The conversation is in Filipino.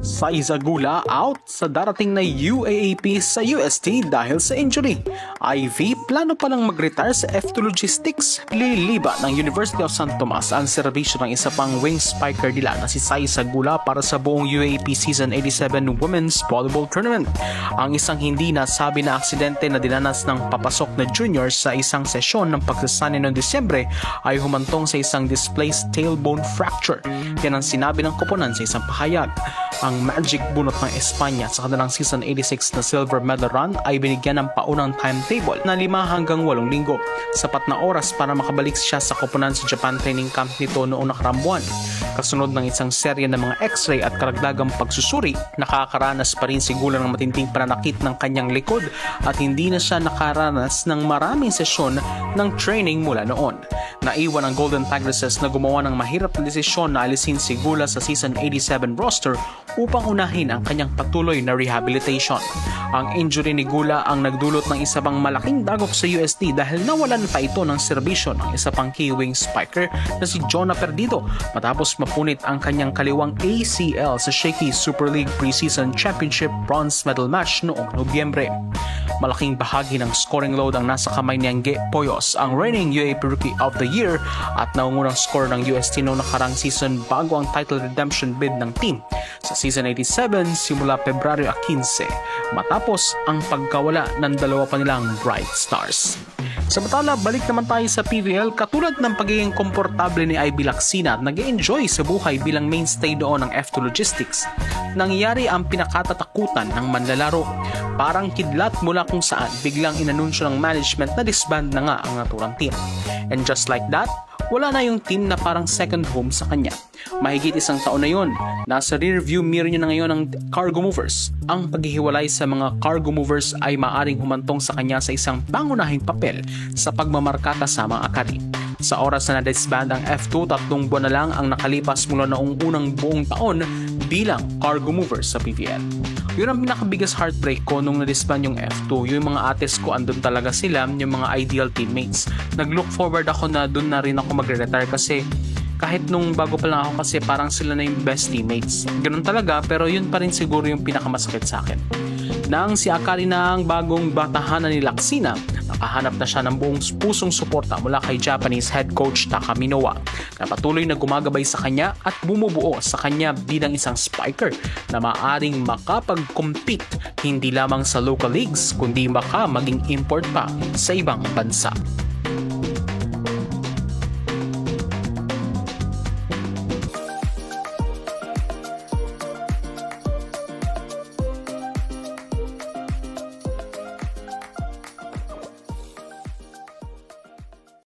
Saizagula out sa darating na UAAP sa UST dahil sa injury. IV plano palang mag-retire sa F2 Logistics. Liliba ng University of San Tomas ang serbisyo ng isa pang wing spiker nila na si Saizagula para sa buong UAAP Season 87 Women's Volleyball Tournament. Ang isang hindi nasabi na aksidente na dinanas ng papasok na junior sa isang sesyon ng pagsasani noong Disyembre ay humantong sa isang displaced tailbone fracture. Yan ang sinabi ng koponan sa isang pahayag. Ang Magic bunot ng Espanya sa kanilang Season 86 na silver medal run ay binigyan ng paunang timetable na 5 hanggang 8 linggo. Sapat na oras para makabalik siya sa koponan sa Japan training camp nito noong nakaraang buwan. Kasunod ng isang serye ng mga x-ray at karagdagang pagsusuri, nakakaranas pa rin si Gula ng matinding pananakit ng kanyang likod at hindi na siya nakaranas ng maraming sesyon ng training mula noon. Naiwan ang Golden Tigresses na gumawa ng mahirap na desisyon na alisin si Gula sa Season 87 roster upang unahin ang kanyang patuloy na rehabilitation. Ang injury ni Gula ang nagdulot ng isa pang malaking dagok sa UST dahil nawalan pa ito ng serbisyo ng isa pang key wing spiker na si Jonah Perdido matapos mapunit ang kanyang kaliwang ACL sa Shaky Super League Preseason Championship bronze medal match noong Nobyembre. Malaking bahagi ng scoring load ang nasa kamay ni Angge Poyos, ang reigning UAAP Rookie of the Year at naungunang scorer ng UST noong nakarang season bago ang title redemption bid ng team sa Season 87 simula Pebraryo 15 matapos ang pagkawala ng dalawa pa nilang bright stars. Samantala, balik naman tayo sa PVL. Katulad ng pagiging komportable ni Ivy Lacsina at nag-enjoy sa buhay bilang mainstay doon ng F2 Logistics, nangyari ang pinakatatakutan ng manlalaro. Parang kidlat mula kung saan biglang inanunsyo ng management na disband na nga ang naturang team. And just like that, wala na yung team na parang second home sa kanya. Mahigit isang taon na yon, nasa rearview mirror niya na ngayon ang Cargo Movers. Ang paghihiwalay sa mga Cargo Movers ay maaring humantong sa kanya sa isang pangunahing papel sa pagmamarka kasama akari. Sa oras na na-disband ang F2, 3 buwan na lang ang nakalipas mula noong unang buong taon bilang Cargo Movers sa PVL. Yun ang pinakabiggest heartbreak ko nung na-disband yung F2. Yung mga ates ko, andun talaga sila, yung mga ideal teammates. Nag-look forward ako na dun na rin ako magre-retire kasi kahit nung bago pa lang ako kasi parang sila na yung best teammates. Ganun talaga, pero yun pa rin siguro yung pinakamasakit sa akin. Nang si Akari na ang bagong batahanan ni Lacsina, nakahanap na siya ng buong pusong suporta mula kay Japanese head coach Taka Minowa na patuloy na gumagabay sa kanya at bumubuo sa kanya bilang isang spiker na maaring makapag-compete hindi lamang sa local leagues kundi maging import pa sa ibang bansa.